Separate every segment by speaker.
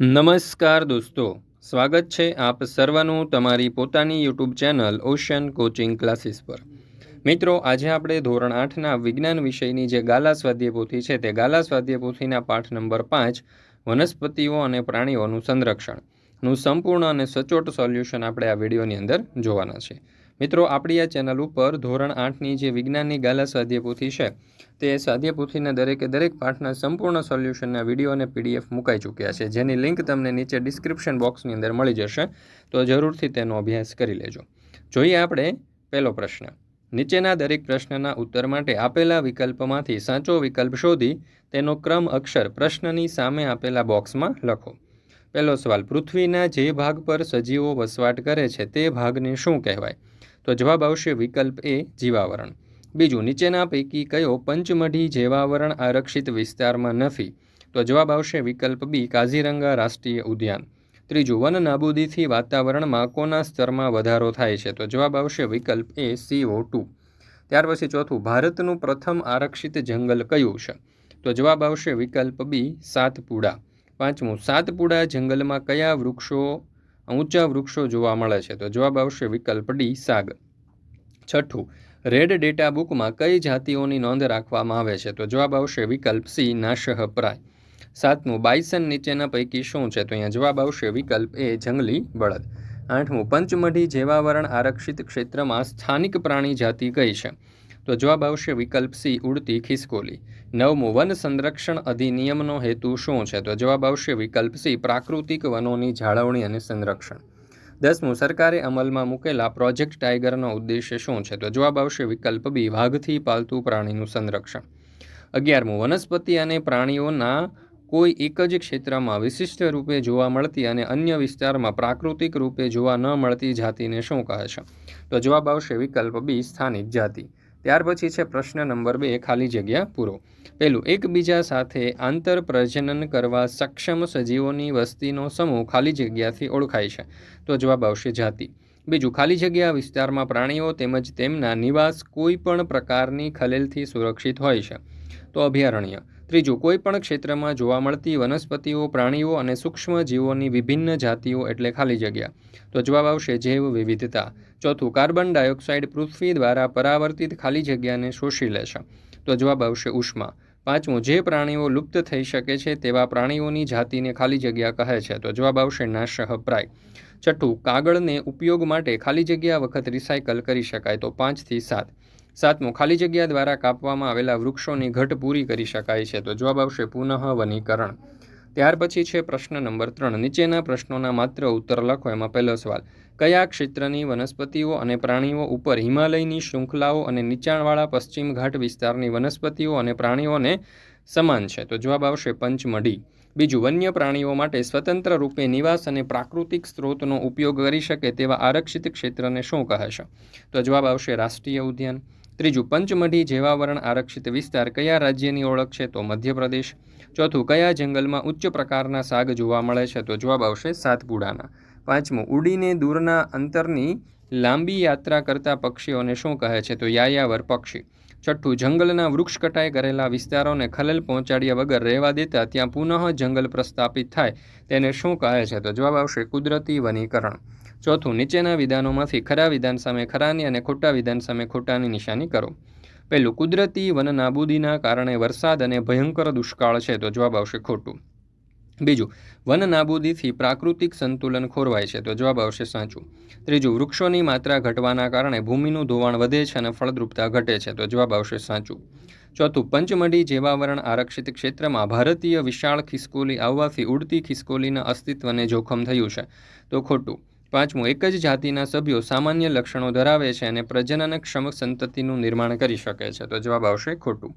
Speaker 1: નમસ્કાર દોસ્તો, સ્વાગત છે આપ સર્વનું તમારી પોતાની YouTube channel ocean coaching classes પર। મિત્રો, આજે આપણે ધોરણ 8ના વિજ્ઞાન વિષયની જે ગાલા સ્વાધ્યાય પોથી છે તે ગાલા સ્વાધ્યાય પોથીના પાઠ નંબર 5 વનસ્પતિઓ અને પ્રાણીઓનું સંરક્ષણનું સંપૂર્ણ અને સચોટ સોલ્યુશન આપણે આ વિડીયોની અંદર જોવાના છે। મિત્રો, આપણી આ ચેનલ ઉપર ધોરણ 8ની જે વિજ્ઞાનની ગાલા સ્વાધ્યાય પોથી છે તે સ્વાધ્યાય પોથીના દરેક પાઠના સંપૂર્ણ સોલ્યુશનના વિડીયો અને પીડીએફ મુકાઈ ચૂક્યા છે, જેની લિંક તમને નીચે ડિસ્ક્રિપ્શન બોક્સની અંદર મળી જશે, તો જરૂરથી તેનો અભ્યાસ કરી લેજો। જોઈએ આપણે પહેલો પ્રશ્ન। નીચેના દરેક પ્રશ્નના ઉત્તર માટે આપેલા વિકલ્પમાંથી સાચો વિકલ્પ શોધી તેનો ક્રમ અક્ષર પ્રશ્નની સામે આપેલા બોક્સમાં લખો। પહેલો સવાલ, પૃથ્વીના જે ભાગ પર સજીવો વસવાટ કરે છે તે ભાગને શું કહેવાય? તો જવાબ આવશે વિકલ્પ એ, જીવાવરણ। બીજું, નીચેના પૈકી કયો પંચમઢી જીવાવરણ આરક્ષિત વિસ્તારમાં નથી? તો જવાબ આવશે વિકલ્પ બી, કાઝીરંગા રાષ્ટ્રીય ઉદ્યાન। ત્રીજું, વન નાબૂદીથી વાતાવરણમાં કોના સ્તરમાં વધારો થાય છે? તો જવાબ આવશે વિકલ્પ એ, CO2। ત્યાર પછી ચોથું, ભારતનું પ્રથમ આરક્ષિત જંગલ કયું છે? તો જવાબ આવશે વિકલ્પ બી, સાતપુડા। પાંચમું, સાતપુડા જંગલમાં કયા ઊંચા વૃક્ષો જોવા મળે છે? તો જવાબ આવશે વિકલ્પ ડી, સાગ। છઠ્ઠું, રેડ ડેટા બુકમાં કઈ જાતિઓની નોંધ રાખવામાં આવે છે? તો જવાબ આવશે વિકલ્પ સી, નાશહપ્રાય। સાતમું, બાયસન નીચેના પૈકી શું છે? તો અહીંયા જવાબ આવશે વિકલ્પ એ, જંગલી બળદ। આઠમું, પંચમઢી જીવાવરણ આરક્ષિત ક્ષેત્રમાં સ્થાનિક પ્રાણી જાતિ કઈ છે? તો જવાબ આવશે વિકલ્પ સી, ઉડતી ખિસકોલી। નવમું, વન સંરક્ષણ અધિનિયમનો હેતુ શું છે? તો જવાબ આવશે વિકલ્પ સી, પ્રાકૃતિક વનોની જાળવણી અને સંરક્ષણ। 10મું, સરકારે અમલમાં મૂકેલા પ્રોજેક્ટ ટાઈગરનો ઉદ્દેશ્ય શું છે? તો જવાબ આવશે વિકલ્પ બી, વાઘથી પાલતુ પ્રાણીનું સંરક્ષણ। 11મું, વનસ્પતિ અને પ્રાણીઓના કોઈ એક જ ક્ષેત્રમાં વિશિષ્ટ રૂપે જોવા મળતી અને અન્ય વિસ્તારમાં પ્રાકૃતિક રૂપે જોવા ન મળતી જાતિને શું કહે છે? તો જવાબ આવશે વિકલ્પ બી, સ્થાનિક જાતિ। ત્યાર પછી છે પ્રશ્ન નંબર 2, ખાલી જગ્યા પૂરો। પહેલું, એકબીજા સાથે આંતર પ્રજનન કરવા સક્ષમ સજીવોની વસ્તીનો સમૂહ ખાલી જગ્યાથી ઓળખાય છે? તો જવાબ આવશે જાતિ। બીજું, ખાલી જગ્યા વિસ્તારમાં પ્રાણીઓ તેમજ તેમના નિવાસ કોઈ પણ પ્રકારની ખલેલથી સુરક્ષિત હોય છે? તો અભયારણ્ય। ત્રીજું, કોઈ પણ ક્ષેત્રમાં જોવા મળતી વનસ્પતિઓ, પ્રાણીઓ અને સૂક્ષ્મ જીવોની વિભિન્ન જાતિઓ એટલે ખાલી જગ્યા? તો જવાબ આવશે જૈવ વિવિધતા। ચોથું, કાર્બન ડાયોક્સાઇડ પૃથ્વી દ્વારા પરાવર્તિત ખાલી જગ્યાને શોષી લે છે? તો જવાબ આવશે ઉષ્મા। પાંચમું, જે પ્રાણીઓ લુપ્ત થઈ શકે છે તેવા પ્રાણીઓની જાતિને ખાલી જગ્યા કહે છે? તો જવાબ આવશે નાશહપ્રાય। છઠ્ઠું, કાગળને ઉપયોગ માટે ખાલી જગ્યા વખત રિસાયકલ કરી શકાય? તો 5 થી 7। સાતમું, ખાલી જગ્યા દ્વારા કાપવામાં આવેલા વૃક્ષોની ઘટ પૂરી કરી શકાય છે? તો જવાબ આવશે પુનઃ વનીકરણ। ત્યાર પછી છે પ્રશ્ન નંબર 3, નીચેના પ્રશ્નોના માત્ર ઉત્તર લખો। એમાં પહેલો સવાલ, કયા ક્ષેત્રની વનસ્પતિઓ અને પ્રાણીઓ ઉપર હિમાલયની શૃંખલાઓ અને નીચાણવાળા પશ્ચિમ ઘાટ વિસ્તારની વનસ્પતિઓ અને પ્રાણીઓને સમાન છે? તો જવાબ આવશે પંચમઢી। બીજું, વન્ય પ્રાણીઓ માટે સ્વતંત્ર રૂપે નિવાસ અને પ્રાકૃતિક સ્ત્રોતનો ઉપયોગ કરી શકે તેવા આરક્ષિત ક્ષેત્રને શું કહે છે? તો જવાબ આવશે રાષ્ટ્રીય ઉદ્યાન। ત્રીજું, પંચમઢી જીવાવરણ આરક્ષિત વિસ્તાર કયા રાજ્યની ઓળખ છે? તો મધ્યપ્રદેશ। ચોથું, કયા જંગલમાં ઉચ્ચ પ્રકારના સાગ જોવા મળે છે? તો જવાબ આવશે સાતપુડાના। પાંચમું, ઉડીને દૂરના અંતરની લાંબી યાત્રા કરતા પક્ષીઓને શું કહે છે? તો યાયાવર પક્ષી। છઠ્ઠું, જંગલના વૃક્ષ કટાઈ કરેલા વિસ્તારોને ખલેલ પહોંચાડ્યા વગર રહેવા દેતા ત્યાં પુનઃ જંગલ પ્રસ્થાપિત થાય તેને શું કહે છે? તો જવાબ આવશે કુદરતી વનીકરણ। ચોથું, નીચેના વિધાનોમાંથી ખરા વિધાન સામે ખરાની અને ખોટા વિધાન સામે ખોટાની નિશાની કરો। પહેલું, કુદરતી વન નાબૂદીના કારણે વરસાદ અને ભયંકર દુષ્કાળ છે? તો જવાબ આવશે ખોટું। બીજું, વન નાબૂદીથી પ્રાકૃતિક સંતુલન ખોરવાય છે? તો જવાબ આવશે સાચું। ત્રીજું, વૃક્ષોની માત્રા ઘટવાના કારણે ભૂમિનું ધોવાણ વધે છે અને ફળદ્રુપતા ઘટે છે? તો જવાબ આવશે સાચું। ચોથું, પંચમઢી જીવાવરણ આરક્ષિત ક્ષેત્રમાં ભારતીય વિશાળ ખિસકોલી આવવાથી ઉડતી ખિસકોલીના અસ્તિત્વને જોખમ થયું છે? તો ખોટું। પાંચમું, એક જ જાતિના સભ્યો સામાન્ય લક્ષણો ધરાવે છે અને પ્રજનનક્ષમ સંતતિનું નિર્માણ કરી શકે છે? તો જવાબ આવશે ખોટું।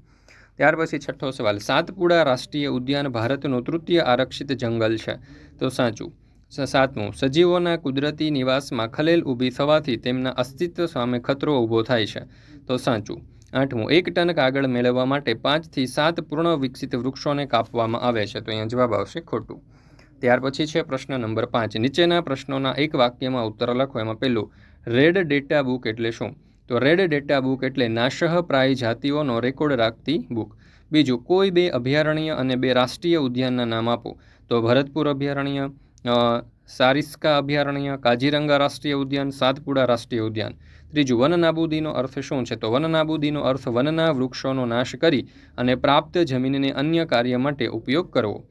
Speaker 1: ત્યાર પછી છઠ્ઠો સવાલ, સાતપુડા રાષ્ટ્રીય ઉદ્યાન ભારતનું તૃતીય આરક્ષિત જંગલ છે? તો સાચું। સાતમું, સજીવોના કુદરતી નિવાસમાં ખલેલ ઊભી થવાથી તેમના અસ્તિત્વ સામે ખતરો ઊભો થાય છે? તો સાચું। આઠમું, 1 ટન કાગળ મેળવવા માટે 5 થી 7 પૂર્ણ વિકસિત વૃક્ષોને કાપવામાં આવે છે? તો અહીંયા જવાબ આવશે ખોટું। ત્યાર પછી છે પ્રશ્ન નંબર 5, નીચેના પ્રશ્નોના એક વાક્યમાં ઉત્તર લખો। એમાં પહેલું, રેડ ડેટા બુક એટલે શું? તો રેડ ડેટા બુક એટલે નાશહપ્રાય જાતિઓનો રેકોર્ડ રાખતી બુક। બીજું, કોઈ 2 અભયારણ્ય અને 2 રાષ્ટ્રીય ઉદ્યાનના નામ આપો। તો ભરતપુર અભયારણ્ય, સારિસ્કા અભયારણ્ય, કાજીરંગા રાષ્ટ્રીય ઉદ્યાન, સાતપુડા રાષ્ટ્રીય ઉદ્યાન. ત્રીજું, વન નાબૂદીનો અર્થ શું છે? તો વન નાબૂદીનો અર્થ વનના વૃક્ષોનો નાશ કરી અને પ્રાપ્ત જમીનને અન્ય કાર્ય માટે ઉપયોગ કરવો.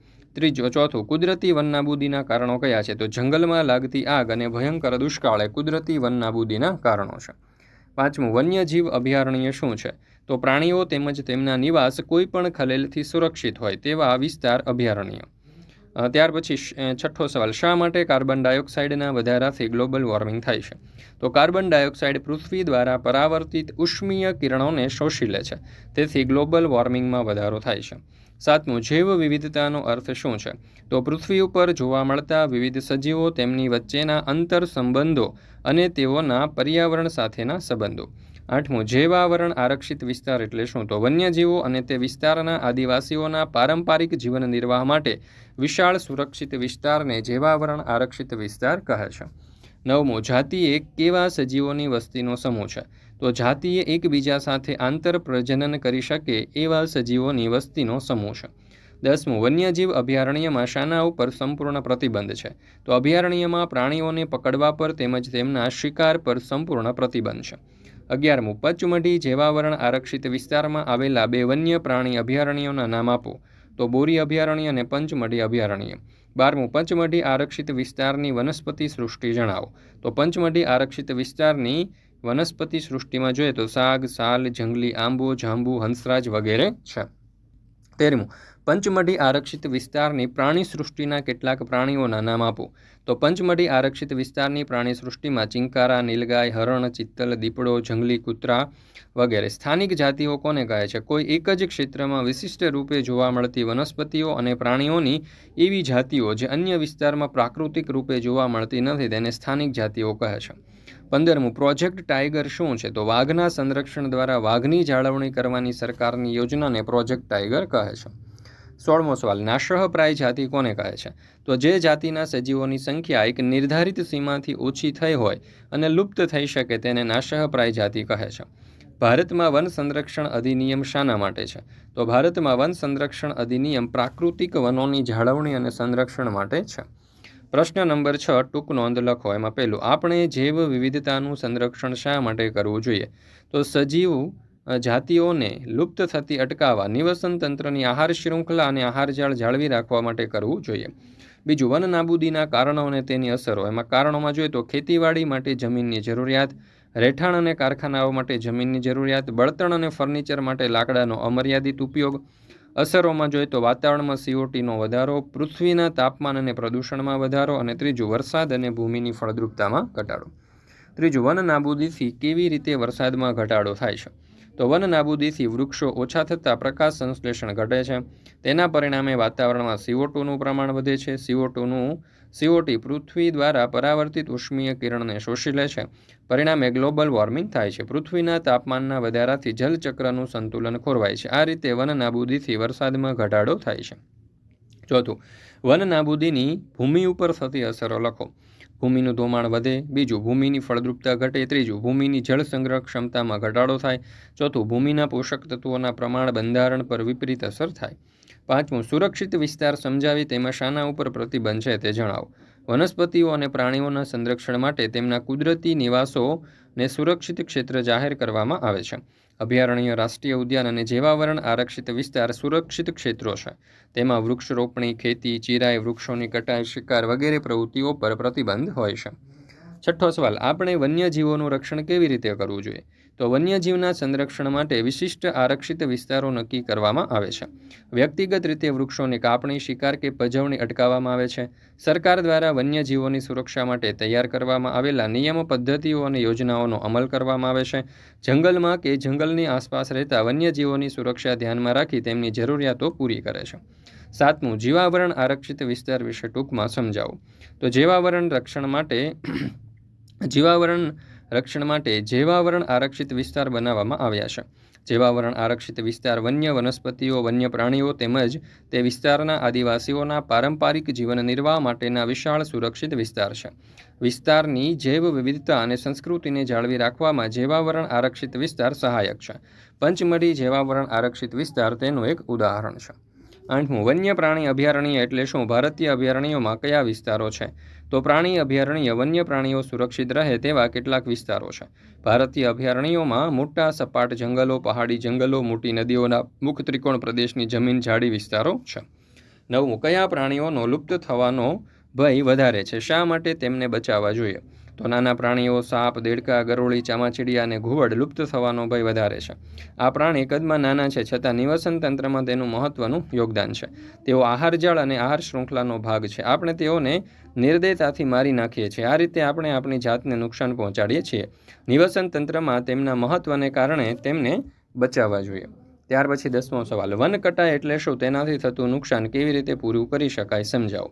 Speaker 1: ચોથું, કુદરતી વન નાબૂદીના કારણો કયા છે? તો જંગલમાં લાગતી આગ અને ભયંકર દુષ્કાળ એ કુદરતી વન નાબૂદીના કારણો છે. પાંચમું, વન્યજીવ અભયારણ્ય શું છે? તો પ્રાણીઓ તેમજ તેમના નિવાસ કોઈ પણ ખલેલથી સુરક્ષિત હોય તેવા વિસ્તાર અભયારણ્ય. ત્યાર પછી છઠ્ઠો સવાલ, શા માટે કાર્બન ડાયોક્સાઇડના વધારાથી ગ્લોબલ વોર્મિંગ થાય છે? તો કાર્બન ડાયોક્સાઇડ પૃથ્વી દ્વારા પરાવર્તિત ઉષ્મીય કિરણોને શોષી લે છે, તેથી ગ્લોબલ વોર્મિંગમાં વધારો થાય છે. સાતમું, જૈવ વિવિધતાનો અર્થ શું છે? તો પૃથ્વી ઉપર જોવા મળતા વિવિધ સજીવો, તેમની વચ્ચેના અંતર સંબંધો અને તેઓના પર્યાવરણ સાથેના સંબંધો. આઠમું, જૈવાવરણ આરક્ષિત વિસ્તાર એટલે શું? તો વન્યજીવો અને તે વિસ્તારના આદિવાસીઓના પારંપરિક જીવન નિર્વાહ માટે વિશાળ સુરક્ષિત વિસ્તારને જૈવાવરણ આરક્ષિત વિસ્તાર કહે છે. નવમું, જાતિ એ કેવા સજીવોની વસ્તીનો સમૂહ છે? તો જાતિ એ એકબીજા સાથે આંતર પ્રજનન કરી શકે એવા સજીવોની વસ્તીનો સમૂહ છે. દસમું, વન્યજીવ અભયારણ્યમાં શાના ઉપર સંપૂર્ણ પ્રતિબંધ છે? તો અભયારણ્યમાં પ્રાણીઓને પકડવા પર તેમજ તેમના શિકાર પર સંપૂર્ણ પ્રતિબંધ છે. 11મું, પચમઢી જૈવાવરણ આરક્ષિત વિસ્તારમાં આવેલા 2 વન્ય પ્રાણી અભયારણ્યોના નામ આપો. તો બોરી અભયારણ્ય અને પંચમઢી અભયારણ્ય. 12મું, પંચમઢી આરક્ષિત વિસ્તારની વનસ્પતિ સૃષ્ટિ જણાવો. તો પંચમઢી આરક્ષિત વિસ્તારની વનસ્પતિ સૃષ્ટિમાં જોઈએ તો સાગ, સાલ, જંગલી આંબો, જાંબુ, હંસરાજ વગેરે છે. 13મું, પંચમઢી આરક્ષિત વિસ્તારની પ્રાણી સૃષ્ટિના કેટલાક પ્રાણીઓના નામ આપો. તો પંચમઢી આરક્ષિત વિસ્તારની પ્રાણી સૃષ્ટિમાં ચિંકારા, નીલગાય, હરણ, ચિત્તલ, દીપડો, જંગલી કૂતરા વગેરે. સ્થાનિક જાતિઓ કોને કહે છે? કોઈ એક જ ક્ષેત્રમાં વિશિષ્ટ રૂપે જોવા મળતી વનસ્પતિઓ અને પ્રાણીઓની એવી જાતિઓ જે અન્ય વિસ્તારમાં પ્રાકૃતિક રૂપે જોવા મળતી નથી તેને સ્થાનિક જાતિઓ કહે છે. 15મું, પ્રોજેક્ટ ટાઈગર શું છે? તો વાઘના સંરક્ષણ દ્વારા વાઘની જાળવણી કરવાની સરકારની યોજનાને પ્રોજેક્ટ ટાઈગર કહે છે. 16મો સવાલ, નાશપ્રાય જાતિ કોને કહે છે? તો જે જાતિના સજીવોની સંખ્યા એક નિર્ધારિત સીમાથી ઓછી થઈ હોય અને લુપ્ત થઈ શકે તેને નાશપ્રાય જાતિ કહે છે. ભારતમાં વન સંરક્ષણ અધિનિયમ શાના માટે છે? તો ભારતમાં વન સંરક્ષણ અધિનિયમ પ્રાકૃતિક વનોની જાળવણી અને સંરક્ષણ માટે છે. પ્રશ્ન નંબર 6, ટૂંક નોંધ લખો. એમાં પહેલું, આપણે જૈવ વિવિધતાનું સંરક્ષણ શા માટે કરવું જોઈએ? તો સજીવ જાતિઓને લુપ્ત થતી અટકાવવા, નિવસન તંત્રની આહાર શૃંખલા અને આહારજાળ જાળવી રાખવા માટે કરવું જોઈએ. બીજું, વન નાબૂદીના કારણો અને તેની અસરો. એમાં કારણોમાં જોઈએ તો ખેતીવાડી માટે જમીનની જરૂરિયાત, રહેઠાણ અને કારખાનાઓ માટે જમીનની જરૂરિયાત, બળતણ અને ફર્નિચર માટે લાકડાનો અમર્યાદિત ઉપયોગ. અસરોમાં જોઈએ તો વાતાવરણમાં CO2નો વધારો, પૃથ્વીના તાપમાન અને પ્રદૂષણમાં વધારો, અને ત્રીજું, વરસાદ અને ભૂમિની ફળદ્રુપતામાં ઘટાડો. ત્રીજું, વન નાબૂદીથી કેવી રીતે વરસાદમાં ઘટાડો થાય છે? તો વન નાબૂદીથી વૃક્ષો ઓછા થતાં પ્રકાશ સંશ્લેષણ ઘટે છે. તેના પરિણામે વાતાવરણમાં CO2નું પ્રમાણ વધે છે. CO2 પૃથ્વી દ્વારા પરાવર્તિત ઉષ્મીય કિરણને શોષી લે છે. પરિણામે ગ્લોબલ વોર્મિંગ થાય છે. પૃથ્વીના તાપમાનના વધારાથી જલચક્રનું સંતુલન ખોરવાય છે. આ રીતે વન નાબૂદીથી વરસાદમાં ઘટાડો થાય છે. ચોથું, વન નાબૂદીની ભૂમિ ઉપર થતી અસરો લખો. ભૂમિનું ધોવાણ વધે. બીજું, ભૂમિની ફળદ્રુપતા ઘટે. ત્રીજું, ભૂમિની જળ સંગ્રહ ક્ષમતામાં ઘટાડો થાય. ચોથું, ભૂમિના પોષક તત્વોના પ્રમાણ બંધારણ પર વિપરીત અસર થાય. પાંચમું, સુરક્ષિત વિસ્તાર સમજાવી તેમાં શાના ઉપર પ્રતિબંધ છે તે જણાવો. વનસ્પતિઓ અને પ્રાણીઓના સંરક્ષણ માટે તેમના કુદરતી નિવાસોને સુરક્ષિત ક્ષેત્ર જાહેર કરવામાં આવે છે. અભયારણ્ય, રાષ્ટ્રીય ઉદ્યાન અને જૈવાવરણ આરક્ષિત વિસ્તાર સુરક્ષિત ક્ષેત્રો છે. તેમાં વૃક્ષ રોપણી, ખેતી, ચિરાઈ, વૃક્ષોની કટાઈ, શિકાર વગેરે પ્રવૃત્તિઓ પર પ્રતિબંધ હોય છે. છઠ્ઠો સવાલ, આપણે વન્યજીવોનું રક્ષણ કેવી રીતે કરવું જોઈએ? તો વન્યજીવના સંરક્ષણ માટે વિશિષ્ટ આરક્ષિત વિસ્તારો નક્કી કરવામાં આવે છે. વ્યક્તિગત રીતે વૃક્ષોની કાપણી, શિકાર કે પજવણી અટકાવવામાં આવે છે. સરકાર દ્વારા વન્યજીવોની સુરક્ષા માટે તૈયાર કરવામાં આવેલા નિયમો, પદ્ધતિઓ અને યોજનાઓનો અમલ કરવામાં આવે છે. જંગલમાં કે જંગલની આસપાસ રહેતા વન્યજીવોની સુરક્ષા ધ્યાનમાં રાખી તેમની જરૂરિયાતો પૂરી કરે છે. સાતમું, જીવાવરણ આરક્ષિત વિસ્તાર વિશે ટૂંકમાં સમજાવો. તો જૈવાવરણ આરક્ષિત વિસ્તાર બનાવવામાં આવ્યા છે. જૈવાવરણ આરક્ષિત વિસ્તાર વન્ય વનસ્પતિઓ, વન્ય પ્રાણીઓ તેમજ તે વિસ્તારના આદિવાસીઓના પારંપરિક જીવન નિર્વાહ માટેના વિશાળ સુરક્ષિત વિસ્તાર છે. વિસ્તારની જૈવ વિવિધતા અને સંસ્કૃતિને જાળવી રાખવામાં જૈવાવરણ આરક્ષિત વિસ્તાર સહાયક છે. પંચમઢી જૈવાવરણ આરક્ષિત વિસ્તાર તેનું એક ઉદાહરણ છે. 8મું, વન્ય પ્રાણી અભયારણ્ય એટલે શું? ભારતીય અભયારણ્યોમાં કયા વિસ્તારો છે? તો પ્રાણી અભયારણ્ય વન્ય પ્રાણીઓ સુરક્ષિત રહે તેવા કેટલાક વિસ્તારો છે. ભારતીય અભયારણ્યોમાં મોટા સપાટ જંગલો, પહાડી જંગલો, મોટી નદીઓના મુખ ત્રિકોણ પ્રદેશની જમીન, ઝાડી વિસ્તારો છે. 9મું, કયા પ્રાણીઓનો લુપ્ત થવાનો ભય વધારે છે? શા માટે તેમને બચાવવા જોઈએ? તો નાના પ્રાણીઓ, સાપ, દેડકા, ગરોળી, ચામાચીડિયા અને ઘુવડ લુપ્ત થવાનો ભય વધારે છે. આ પ્રાણી કદમાં નાના છે છતાં નિવસન તંત્રમાં તેનું મહત્વનું યોગદાન છે. તેઓ આહારજાળ અને આહાર શૃંખલાનો ભાગ છે. આપણે તેઓને નિર્દયતાથી મારી નાખીએ છીએ. આ રીતે આપણે આપણી જાતને નુકસાન પહોંચાડીએ છીએ. નિવસન તંત્રમાં તેમના મહત્વને કારણે તેમને બચાવવા જોઈએ. ત્યાર પછી 10મો સવાલ, વન કટાઈ એટલે શું? તેનાથી થતું નુકસાન કેવી રીતે પૂરું કરી શકાય? સમજાવો.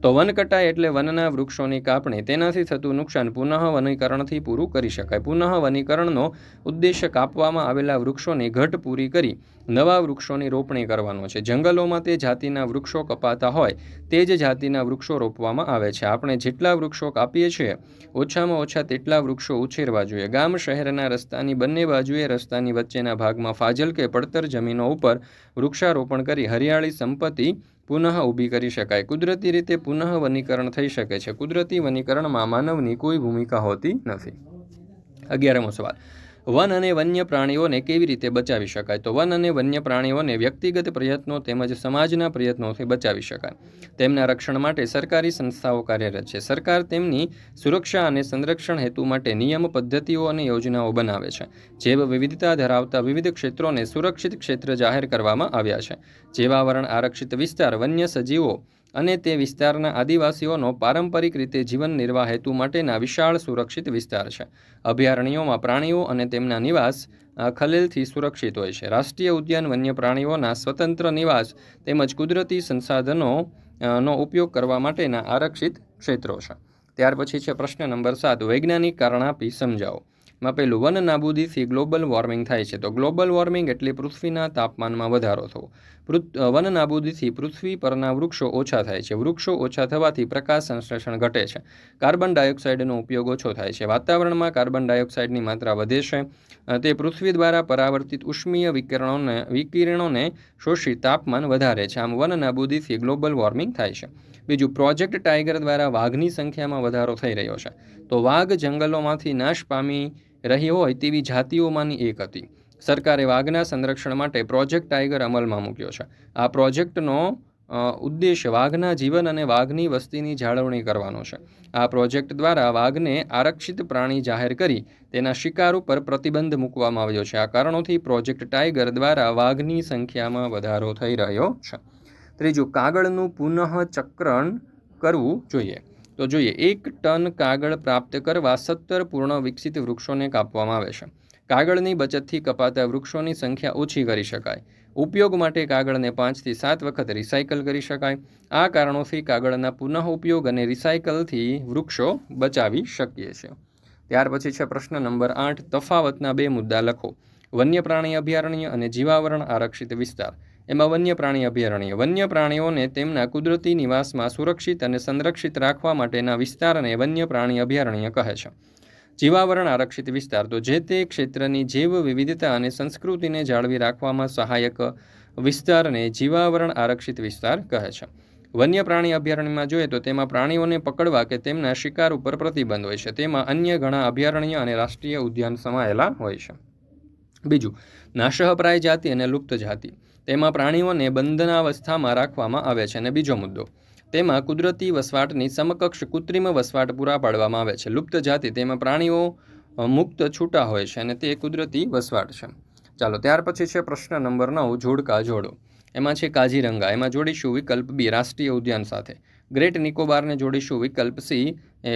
Speaker 1: તો વન કટાઈ એટલે વનના વૃક્ષોની કાપણી. તેનાથી થતું નુકસાન પુનઃ વનીકરણથી પૂરું કરી શકાય. પુનઃ વનીકરણનો ઉદ્દેશ્ય કાપવામાં આવેલા વૃક્ષોની ઘટ પૂરી કરી નવા વૃક્ષોની રોપણી કરવાનો છે. જંગલોમાં તે જાતિના વૃક્ષો કપાતા હોય તે જ જાતિના વૃક્ષો રોપવામાં આવે છે. આપણે જેટલા વૃક્ષો કાપીએ છીએ ઓછામાં ઓછા તેટલા વૃક્ષો ઉછેરવા જોઈએ. ગામ શહેરના રસ્તાની બંને બાજુએ, રસ્તાની વચ્ચેના ભાગમાં ફાજલ કે પડતર જમીનો ઉપર વૃક્ષારોપણ કરી હરિયાળી સંપત્તિ પુનઃ ઊભી કરી શકાય. કુદરતી રીતે પુનઃ વનીકરણ થઈ શકે છે. કુદરતી વનીકરણમાં માનવની કોઈ ભૂમિકા હોતી નથી. 11મો સવાલ, વન અને વન્ય પ્રાણીઓને કેવી રીતે બચાવી શકાય? તો વન અને વન્ય પ્રાણીઓને વ્યક્તિગત પ્રયત્નો તેમજ સમાજના પ્રયત્નોથી બચાવી શકાય. તેમના રક્ષણ માટે સરકારી સંસ્થાઓ કાર્યરત છે. સરકાર તેમની સુરક્ષા અને સંરક્ષણ હેતુ માટે નિયમ, પદ્ધતિઓ અને યોજનાઓ બનાવે છે. જૈવ વિવિધતા ધરાવતા વિવિધ ક્ષેત્રોને સુરક્ષિત ક્ષેત્ર જાહેર કરવામાં આવ્યા છે. જીવાવરણ આરક્ષિત વિસ્તાર વન્ય સજીવો અને તે વિસ્તારના આદિવાસીઓનો પારંપરિક રીતે જીવન નિર્વાહ હેતુ માટેના વિશાળ સુરક્ષિત વિસ્તાર છે. અભયારણ્યોમાં પ્રાણીઓ અને તેમના નિવાસ ખલેલથી સુરક્ષિત હોય છે. રાષ્ટ્રીય ઉદ્યાન વન્ય પ્રાણીઓના સ્વતંત્ર નિવાસ તેમજ કુદરતી સંસાધનોનો ઉપયોગ કરવા માટેના આરક્ષિત ક્ષેત્રો છે. ત્યાર પછી છે પ્રશ્ન નંબર 7, વૈજ્ઞાનિક કારણ આપી સમજાવો. માં પહેલું, વન નાબૂદીથી ગ્લોબલ વોર્મિંગ થાય છે. તો ગ્લોબલ વોર્મિંગ એટલે પૃથ્વીના તાપમાનમાં વધારો થવો. વન નાબૂદીથી પૃથ્વી પરના વૃક્ષો ઓછા થાય છે. વૃક્ષો ઓછા થવાથી પ્રકાશ સંશ્લેષણ ઘટે છે. કાર્બન ડાયોક્સાઇડનો ઉપયોગ ઓછો થાય છે. વાતાવરણમાં કાર્બન ડાયોક્સાઇડની માત્રા વધે છે. તે પૃથ્વી દ્વારા પરાવર્તિત ઉષ્મીય વિકિરણોને શોષી તાપમાન વધારે છે. આમ વન નાબૂદીથી ગ્લોબલ વોર્મિંગ થાય છે. બીજું, પ્રોજેક્ટ ટાઈગર દ્વારા વાઘની સંખ્યામાં વધારો થઈ રહ્યો છે. તો વાઘ જંગલોમાંથી નાશ પામી રહી હોય તેવી જાતિઓમાંની એક હતી. સરકારે વાઘના સંરક્ષણ માટે પ્રોજેક્ટ ટાઈગર અમલમાં મૂક્યો છે. આ પ્રોજેક્ટનો ઉદ્દેશ વાઘના જીવન અને વાઘની વસ્તીની જાળવણી કરવાનો છે. આ પ્રોજેક્ટ દ્વારા વાઘને આરક્ષિત પ્રાણી જાહેર કરી તેના શિકાર ઉપર પ્રતિબંધ મૂકવામાં આવ્યો છે. આ કારણોથી પ્રોજેક્ટ ટાઈગર દ્વારા વાઘની સંખ્યામાં વધારો થઈ રહ્યો છે. ત્રીજું, કાગળનું પુનઃચક્રણ કરવું જોઈએ. તો જોઈએ, 1 ટન કાગળ પ્રાપ્ત કરવા 17 પૂર્ણ વિકસિત વૃક્ષોને કાપવામાં આવે છે. કાગળની બચતથી કપાતા વૃક્ષોની સંખ્યા ઓછી કરી શકાય. ઉપયોગ માટે કાગળને 5 થી 7 વખત રિસાયકલ કરી શકાય. આ કારણોથી કાગળના પુનઃ ઉપયોગ અને રિસાયકલથી વૃક્ષો બચાવી શકીએ છીએ. ત્યાર પછી છે પ્રશ્ન નંબર 8, તફાવતના 2 મુદ્દા લખો. વન્ય પ્રાણી અભયારણ્ય અને જીવાવરણ આરક્ષિત વિસ્તાર. એમાં વન્ય પ્રાણી અભયારણ્ય વન્ય પ્રાણીઓને તેમના કુદરતી નિવાસમાં સુરક્ષિત અને સંરક્ષિત રાખવા માટેના વિસ્તારને વન્ય પ્રાણી અભયારણ્ય કહે છે. જીવાવરણ આરક્ષિત વિસ્તાર તો જે તે ક્ષેત્રની જૈવ વિવિધતા અને સંસ્કૃતિને જાળવી રાખવામાં સહાયક વિસ્તારને જીવાવરણ આરક્ષિત વિસ્તાર કહે છે. વન્ય પ્રાણી અભયારણ્યમાં જોઈએ તો તેમાં પ્રાણીઓને પકડવા કે તેમના શિકાર ઉપર પ્રતિબંધ હોય છે. તેમાં અન્ય ઘણા અભયારણ્ય અને રાષ્ટ્રીય ઉદ્યાન સમાયેલા હોય છે. બીજું, નાશપ્રાય જાતિ અને લુપ્ત જાતિ. તેમાં પ્રાણીઓને બંધનાવસ્થામાં રાખવામાં આવે છે. અને બીજો મુદ્દો, તેમાં કુદરતી વસવાટની સમકક્ષ કૃત્રિમ વસવાટ પૂરા પાડવામાં આવે છે. લુપ્ત જાતિ, તેમાં પ્રાણીઓ મુક્ત છૂટા હોય છે અને તે કુદરતી વસવાટ છે. ચાલો, ત્યાર પછી છે પ્રશ્ન નંબર 9, જોડકા જોડો. એમાં છે કાજીરંગા, એમાં જોડીશું વિકલ્પ બી રાષ્ટ્રીય ઉદ્યાન સાથે. ગ્રેટ નિકોબારને જોડીશું વિકલ્પ સી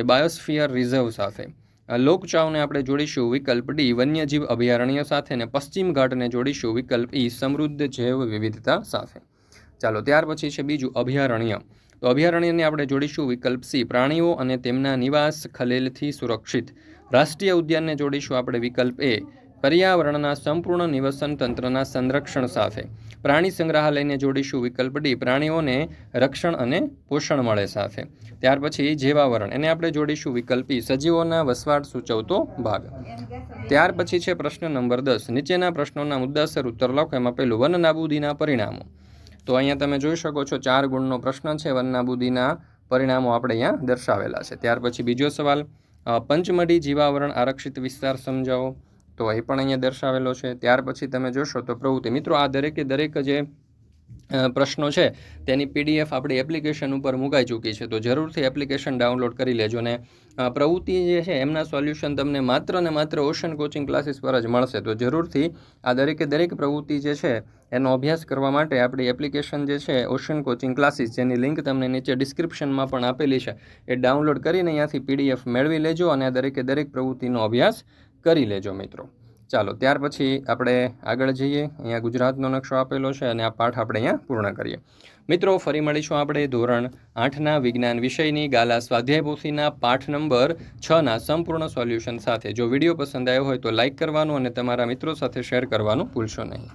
Speaker 1: બાયોસ્ફિયર રિઝર્વ સાથે. લોકચાવને આપણે જોડીશું વિકલ્પ ડી વન્યજીવ અભયારણ્ય સાથે. અને પશ્ચિમ ઘાટને જોડીશું વિકલ્પ ઈ સમૃદ્ધ જૈવ વિવિધતા સાથે. ચાલો, ત્યાર પછી છે બીજું અભયારણ્ય. તો અભયારણ્યને આપણે જોડીશું વિકલ્પ સી પ્રાણીઓ અને તેમના નિવાસ ખલેલથી સુરક્ષિત. રાષ્ટ્રીય ઉદ્યાનને જોડીશું આપણે વિકલ્પ એ પર્યાવરણના સંપૂર્ણ નિવસન તંત્રના સંરક્ષણ સાથે. પ્રાણી સંગ્રહાલયને જોડીશું વિકલ્પ ડી પ્રાણીઓને રક્ષણ અને પોષણ મળે સાથે. ત્યાર પછી જીવાવરણ, એને આપણે જોડીશું વિકલ્પ ઈ સજીવોના વસવાટ સૂચવતો ભાગ. ત્યાર પછી છે પ્રશ્ન નંબર 10, નીચેના પ્રશ્નોના મુદ્દાસર ઉત્તર લખો. એમાં પહેલું, વન નાબૂદીના પરિણામો. તો અહીંયા તમે જોઈ શકો છો 4 ગુણનો પ્રશ્ન છે. વનનાબૂદીના પરિણામો આપણે અહીંયા દર્શાવેલા છે. ત્યાર પછી બીજો સવાલ, પંચમઢી જીવાવરણ આરક્ષિત વિસ્તાર સમજાવો. તો એ પણ અહીંયા દર્શાવેલો છે. ત્યાર પછી તમે જોશો તો પ્રવૃત્તિ. મિત્રો આ દરેકે દરેક જે પ્રશ્નો છે તેની PDF આપણી એપ્લિકેશન ઉપર મુકાઈ ચૂકી છે. તો જરૂરથી એપ્લિકેશન ડાઉનલોડ કરી લેજો. ને પ્રવૃત્તિ જે છે એમના સોલ્યુશન તમને માત્ર ને માત્ર ઓશન કોચિંગ ક્લાસીસ પર જ મળશે. તો જરૂરથી આ દરેકે દરેક પ્રવૃત્તિ જે છે એનો અભ્યાસ કરવા માટે આપણી એપ્લિકેશન જે છે ઓશન કોચિંગ ક્લાસીસ, જેની લિંક તમને નીચે ડિસ્ક્રિપ્શનમાં પણ આપેલી છે, એ ડાઉનલોડ કરીને અહીંયાથી PDF મેળવી લેજો અને આ દરેકે દરેક પ્રવૃત્તિનો અભ્યાસ કરી લેજો મિત્રો. ચાલો ત્યાર પછી આપણે આગળ જઈએ. અહીંયા ગુજરાતનો નકશો આપેલો છે અને આ પાઠ આપણે અહીંયા પૂર્ણ કરીએ. મિત્રો ફરી મળીશું આપણે ધોરણ 8ના વિજ્ઞાન વિષયની ગાલા સ્વાધ્યાય પોથીના પાઠ નંબર 6ના સંપૂર્ણ સોલ્યુશન સાથે. જો વિડીયો પસંદ આવ્યો હોય તો લાઇક કરવાનું અને તમારા મિત્રો સાથે શેર કરવાનું ભૂલશો નહીં.